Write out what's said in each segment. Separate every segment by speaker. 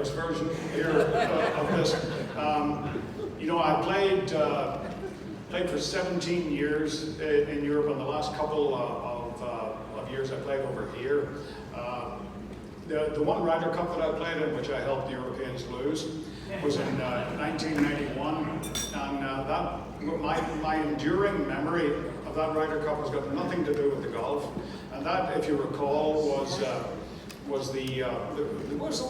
Speaker 1: Abbott's version here of this. You know, I played for 17 years in Europe, and the last couple of years I played over here. The one Ryder Cup that I played in, which I helped the Europeans lose, was in 1991, and my enduring memory of that Ryder Cup has got nothing to do with the golf, and that, if you recall,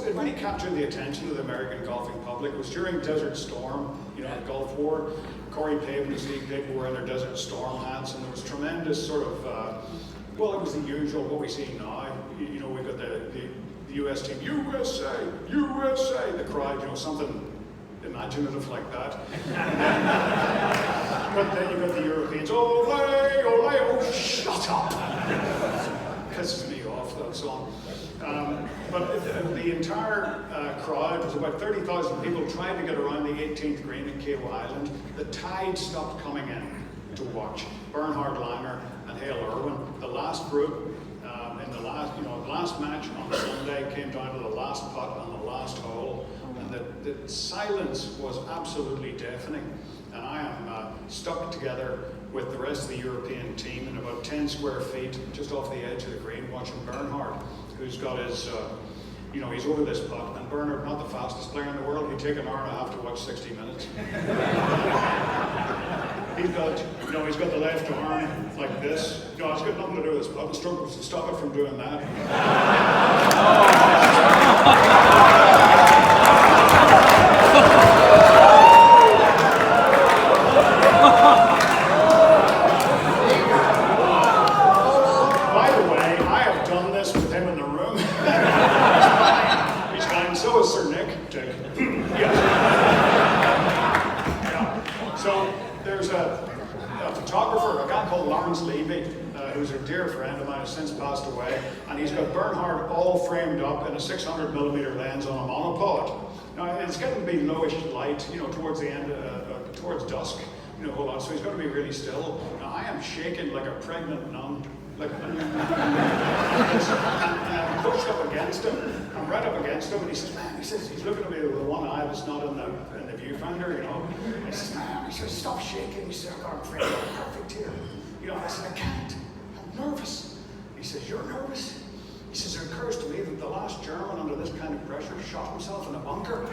Speaker 1: it really captured the attention of the American golfing public. It was during Desert Storm, you know, the Gulf War. Corey Pavin and Steve Pick were in their Desert Storm hats, and there was tremendous sort of, well, it was the usual, what we see now. You know, we've got the US team, USA, USA, the crowd, you know, something imaginative like that. But then you've got the Europeans, ole, ole, oh, shut up. Pisses me off, that song. But the entire crowd was about 30,000 people trying to get around the 18th green at Keo Island. The tide stopped coming in to watch. Bernhard Langer and Hale Irwin, the last group, in the last match on Sunday, came down to the last putt on the last hole, and the silence was absolutely deafening. And I am stuck together with the rest of the European team in about 10 square feet, just off the edge of the green, watching Bernhard, who's got his, he's over this putt. And Bernhard, not the fastest player in the world, he'd take an hour and a half to watch 60 minutes. He's got the left arm like this. It's got nothing to do with this putt. The stroke was to stop it from doing that. By the way, I have done this with him in the room. He's fine. So is Sir Nick. So there's a photographer, a guy called Lawrence Levy, who's a dear friend of mine, has since passed away, and he's got Bernhard all framed up in a 600mm lens on a monopod. Now it's getting to be lowish light, towards the end, towards dusk, hold on. So he's got to be really still. Now I am shaking like a pregnant nun. And I'm pushed up against him. I'm right up against him, and he says, he's looking at me with one eye that's not in the viewfinder, He says, man, he says, stop shaking. He says, I'm afraid I'm perfect here. I said, I can't. I'm nervous. He says, you're nervous? He says, it occurs to me that the last German under this kind of pressure shot himself in a bunker.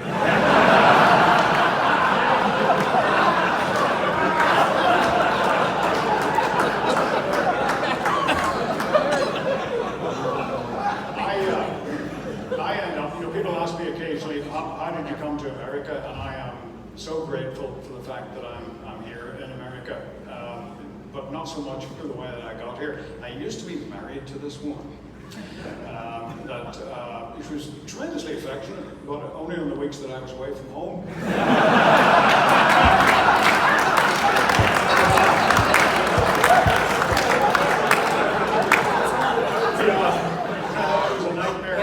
Speaker 1: People ask me occasionally, how did you come to America? And I am so grateful for the fact that I'm here in America, but not so much for the way that I got here. I used to be married to this woman, she was tremendously affectionate, but only on the weeks that I was away from home. It was a nightmare.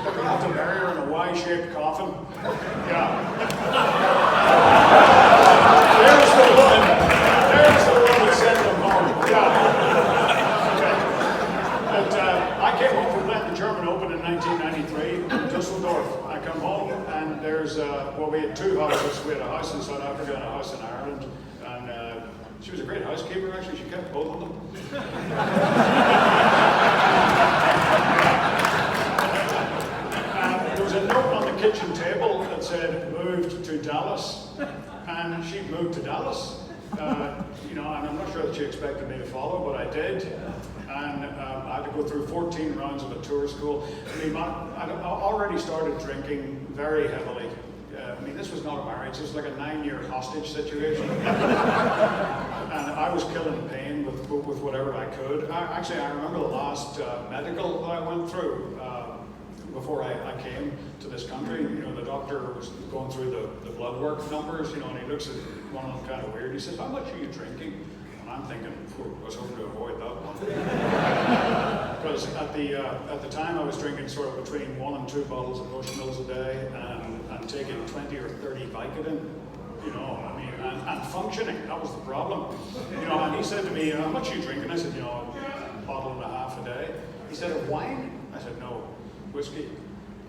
Speaker 1: They're going to have to bury her in a Y-shaped coffin. There's the woman that sent them home. But I came home from playing the German Open in 1993 in Dusseldorf. I come home and there's, we had two houses. We had a house in South Africa and a house in Ireland. And she was a great housekeeper, actually. She kept both of them. There was a note on the kitchen table that said, moved to Dallas. And she moved to Dallas. And I'm not sure that she expected me to follow, but I did. And I had to go through 14 rounds of a tour school. I'd already started drinking very heavily. This was not a marriage, this was like a 9-year hostage situation. And I was killing pain with whatever I could. I remember the last medical that I went through before I came to this country. The doctor was going through the blood work numbers, and he looks at one of them kind of weird. He says, how much are you drinking? And I'm thinking, I was hoping to avoid that one. Because at the time I was drinking sort of between 1 and 2 bottles of Bush Mills a day and taking 20 or 30 Vicodin, and functioning. That was the problem. And he said to me, how much are you drinking? I said, a bottle and a half a day. He said, of wine? I said, no, whiskey.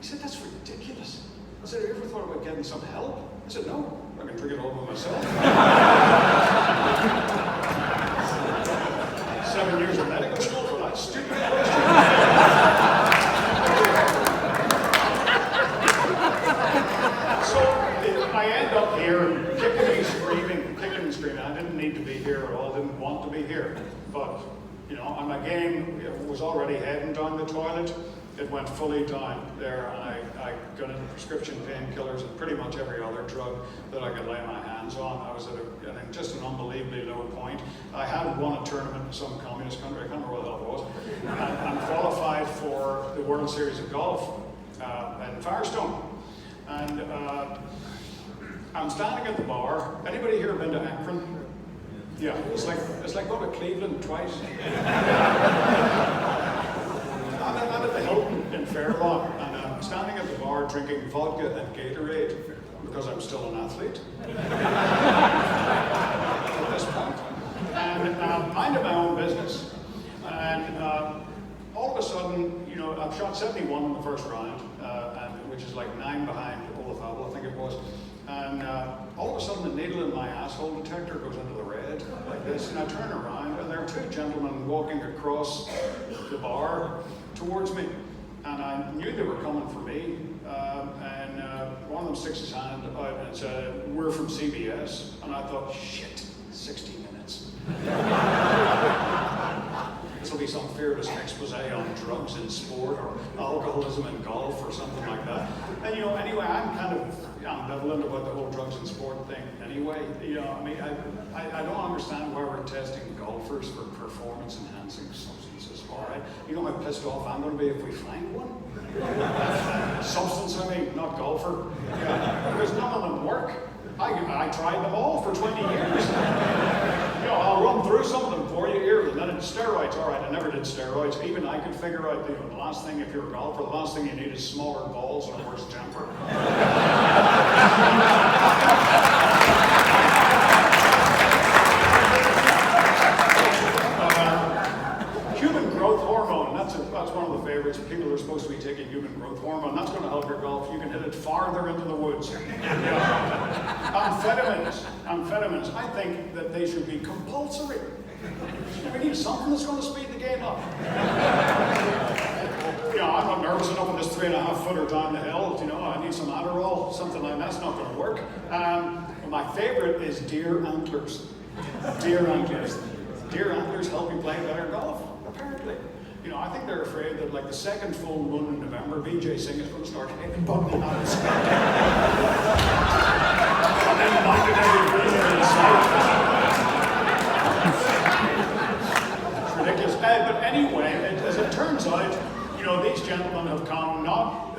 Speaker 1: He said, that's ridiculous. I said, have you ever thought about getting some help? I said, no, I can drink it all by myself. 7 years of medical school for that stupid question. So I end up here kicking and screaming. I didn't need to be here at all, didn't want to be here. But, you know, and my game was already heading down the toilet. It went fully down there, and I got into prescription painkillers and pretty much every other drug that I could lay my hands on. I was at just an unbelievably low point. I had won a tournament in some communist country, I can't remember what the hell it was, and I'm qualified for the World Series of Golf in Firestone. And I'm standing at the bar. Anybody here been to Akron? Yeah, it's like going to Cleveland twice. I'm at the Hilton in Fairlawn, and I'm standing at the bar drinking vodka and Gatorade because I'm still an athlete at this point. And minding my own business. And all of a sudden, you know, I've shot 71 in the first round, which is like 9 behind Olafable, I think it was. And all of a sudden, the needle in my asshole detector goes into the red, like this, and I turn around, and there are 2 gentlemen walking across the bar towards me, and I knew they were coming for me, and one of them sticks his hand out and said, "We're from CBS," and I thought, shit, 60 minutes. This will be some fearless expose on drugs in sport or alcoholism in golf or something like that. And you know, anyway, I'm kind of ambivalent about the whole drugs in sport thing anyway. You know, I mean, I don't understand why we're testing golfers for performance enhancing substances, all right? You know how pissed off I'm going to be if we find one? Substance, I mean, not golfer. Yeah, because none of them work. I tried them all for 20 years. You know, I'll run through some of them for you here. And then steroids, all right, I never did steroids. Even I could figure out, you know, the last thing, if you're a golfer, the last thing you need is smaller balls and a worse temper. Human growth hormone, that's one of the favorites. People are supposed to be taking human growth hormone. That's going to help your golf. You can hit it farther into the woods. Amphetamines, I think that they should be compulsory. We need something that's going to speed the game up. You know, I'm not nervous enough on this 3.5 footer down the hill. You know, I need some Adderall, something like that's not going to work. My favorite is deer antlers. Deer antlers. Deer antlers help you play better golf, apparently. You know, I think they're afraid that like the second full moon in November, BJ Singh is going to start hitting button out. And then knocking every green in sight. It's ridiculous. But anyway, as it turns out, you know, these gentlemen have come not,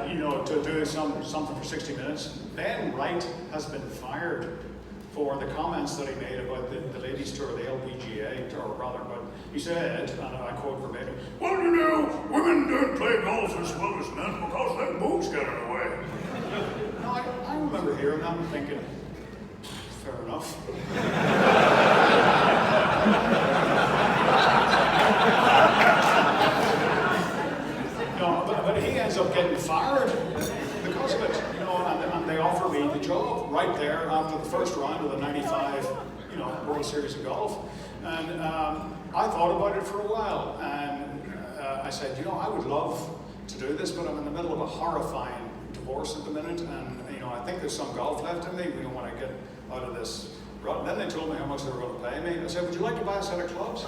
Speaker 1: you know, to do something for 60 minutes. Ben Wright has been fired for the comments that he made about the ladies' tour, the LPGA tour, rather, but he said, and I quote verbatim, "Well, you know, women don't play golf as well as men because their boobs get in the way." Now, I remember hearing that and thinking, fair enough. No, but he ends up getting fired because of it, you know, and they offer me the job right there after the first round of the 95, you know, World Series of Golf. And I thought about it for a while, and I said, you know, I would love to do this, but I'm in the middle of a horrifying divorce at the minute, and you know, I think there's some golf left in me, you know, when I get out of this rut. And then they told me how much they were going to pay me. I said, would you like to buy a set of clubs?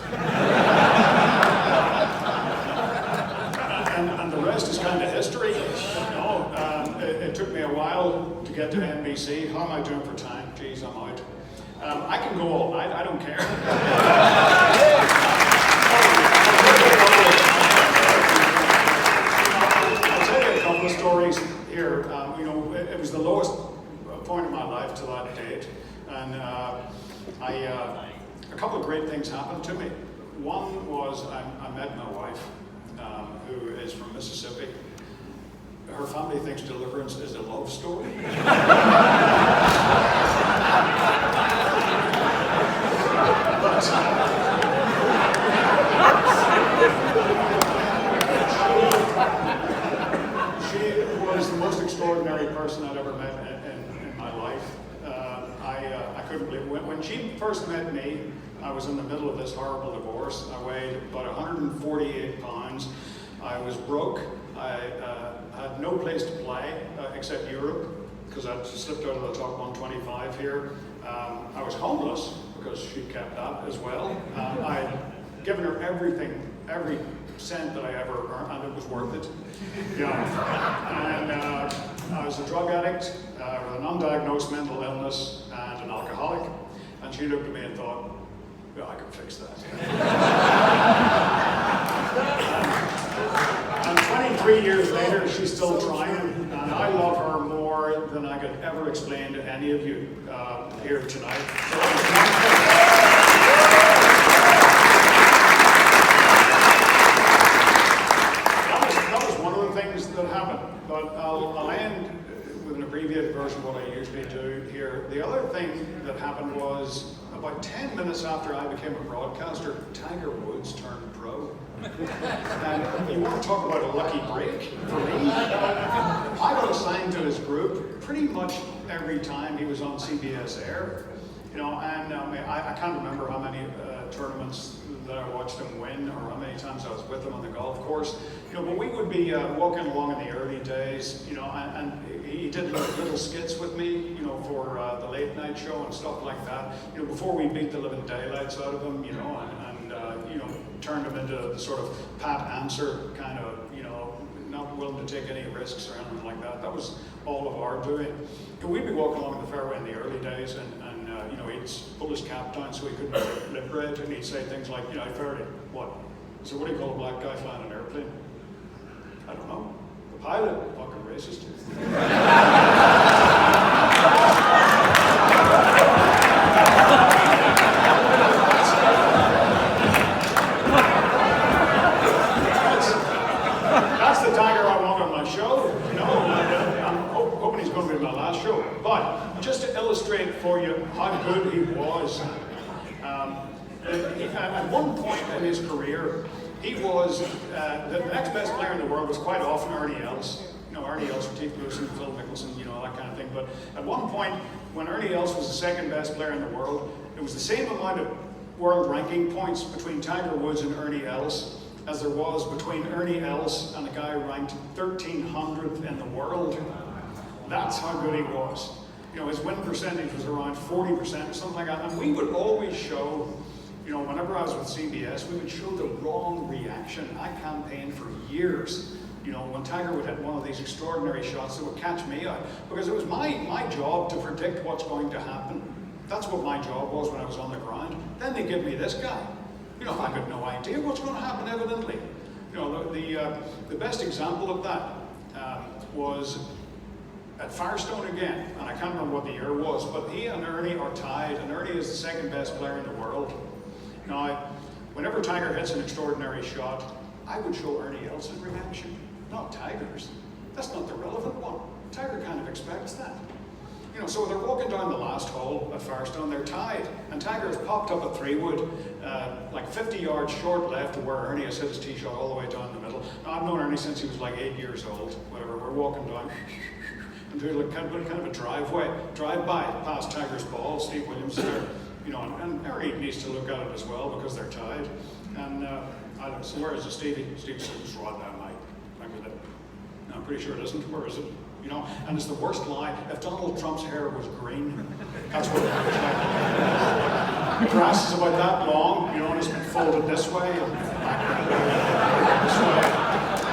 Speaker 1: And the rest is kind of history. You know, it took me a while to get to NBC. How am I doing for time? Geez, I'm out. I can go all night. I don't care. I'll tell you a couple of stories here. You know, it was the lowest point in my life to that date, and a couple of great things happened to me. One was I met my wife, who is from Mississippi. Her family thinks deliverance is a love story. But person I'd ever met in my life. I couldn't believe it. When she first met me, I was in the middle of this horrible divorce. I weighed about 148 pounds. I was broke. I had no place to play except Europe, because I'd slipped out of the top 125 here. I was homeless, because she kept that as well. I'd given her everything, every cent that I ever earned, and it was worth it. Yeah. And I was a drug addict with an undiagnosed mental illness and an alcoholic. And she looked at me and thought, well, I can fix that. And 23 years later, she's still trying, and I love her more than I could ever explain to any of you here tonight. That was one of the things that happened, but I'll end with an abbreviated version of what I usually do here. The other thing that happened was, about 10 minutes after I became a broadcaster, Tiger Woods turned pro. And you want to talk about a lucky break for me? I got assigned to his group pretty much every time he was on CBS Air. And I can't remember how many tournaments that I watched him win, or how many times I was with him on the golf course. But we would be walking along in the early days, and he did little skits with me, for the late night show and stuff like that. Before we beat the living daylights out of him, and turned him into the sort of pat answer kind of, not willing to take any risks or anything like that. That was all of our doing. We'd be walking along the fairway in the early days, and he'd pull his cap down so he couldn't lip read, and he'd say things like, Feherty, what? So what do you call a black guy flying an airplane? I don't know. The pilot, fucking racist. That's the Tiger I want on my show. I'm hoping he's going to be my last show. But just to illustrate for you how good he was, at one point in his career, he was, the next best player in the world was quite often Ernie Els. Ernie Els, Steve Lewison, Phil Mickelson, that kind of thing. But at one point, when Ernie Els was the second best player in the world, it was the same amount of world ranking points between Tiger Woods and Ernie Els as there was between Ernie Els and a guy ranked 1300th in the world. That's how good he was. His win percentage was around 40% or something like that. And we would always show, whenever I was with CBS, we would show the wrong reaction. I campaigned for years, when Tiger would hit one of these extraordinary shots that would catch me out. Because it was my job to predict what's going to happen. That's what my job was when I was on the ground. Then they give me this guy. I got no idea what's going to happen, evidently. The best example of that was at Firestone again, and I can't remember what the year was, but he and Ernie are tied, and Ernie is the second best player in the world. Now, whenever Tiger hits an extraordinary shot, I would show Ernie Els's reaction, not Tiger's. That's not the relevant one. Tiger kind of expects that. So they're walking down the last hole at Firestone, they're tied, and Tiger has popped up a 3-wood, like 50 yards short left of where Ernie has hit his tee shot all the way down the middle. Now, I've known Ernie since he was like 8 years old, whatever. We're walking down, and doing kind of a drive-by past Tiger's ball. Steve Williams is there, and Ernie needs to look at it as well because they're tied. And I said, where is it, Stevie? Steve said, it's right there, mate. I'm pretty sure it isn't. Where is it? And it's the worst lie. If Donald Trump's hair was green, that's what it looks like. The grass is about that long, and it's been folded this way and this way.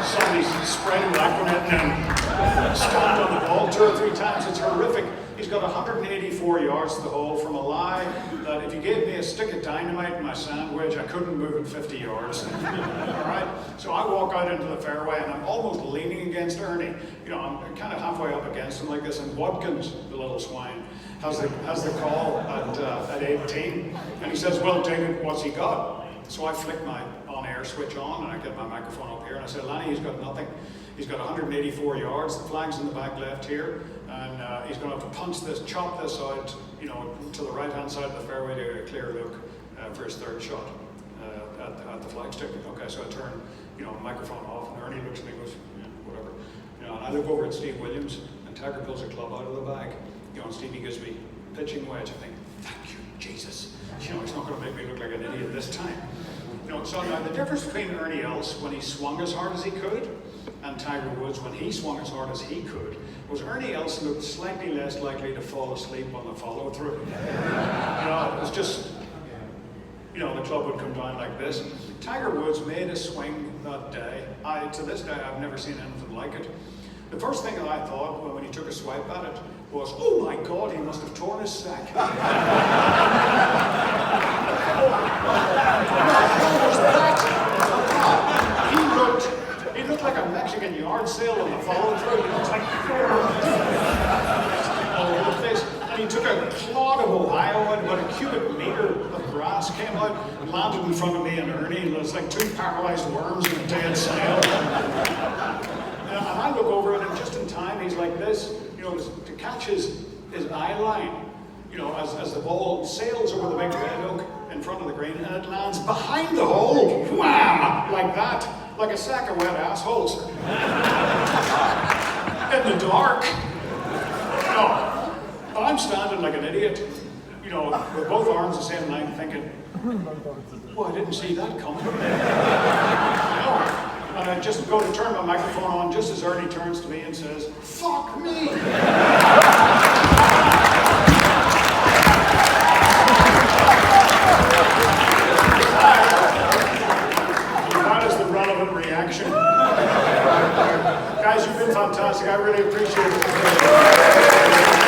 Speaker 1: Somebody's sprayed Lacronet and stomped on the ball 2 or 3 times. It's horrific. He's got 184 yards to the hole from a lie that if you gave me a stick of dynamite in my sandwich, I couldn't move it 50 yards. All right? So I walk out into the fairway and I'm almost leaning against Ernie. I'm kind of halfway up against him like this, and Watkins, the little swine, has the call at 18. And he says, well, David, what's he got? So I flick my on-air switch on and I get my microphone up here and I say, Lanny, he's got nothing. He's got 184 yards, the flag's in the back left here, and he's going to have to chop this out, to the right-hand side of the fairway to get a clear look for his third shot at the flagstick. Okay, so I turn, microphone off, and Ernie looks at me and goes, yeah, whatever. And I look over at Steve Williams, and Tiger pulls a club out of the bag. You know, and Stevie gives me pitching wedge. I think, thank you, Jesus. You know, he's not going to make me look like an idiot this time. You know, so now the difference between Ernie Els when he swung as hard as he could and Tiger Woods when he swung as hard as he could was Ernie Els looked slightly less likely to fall asleep on the follow through. You know, it was just, you know, the club would come down like this. Tiger Woods made a swing that day. To this day, I've never seen anything like it. The first thing that I thought when he took a swipe at it was, oh my God, he must have torn his sack. He looked like a Mexican yard sale on the follow through. You know, it's like all over the place. And he took a clod of Ohio and about a cubic meter of grass came out and landed in front of me and Ernie, and it was like two paralyzed worms in a dead snail. And I look over at him just in time, he's like this, you know, to catch his eye line, you know, as the ball sails over the big red oak in front of the green, and it lands behind the hole, wham, like that, like a sack of wet assholes. In the dark. You know, I'm standing like an idiot, you know, with both arms the same length, thinking, well, I didn't see that coming. You know, and I just go to turn my microphone on just as Ernie turns to me and says, fuck me!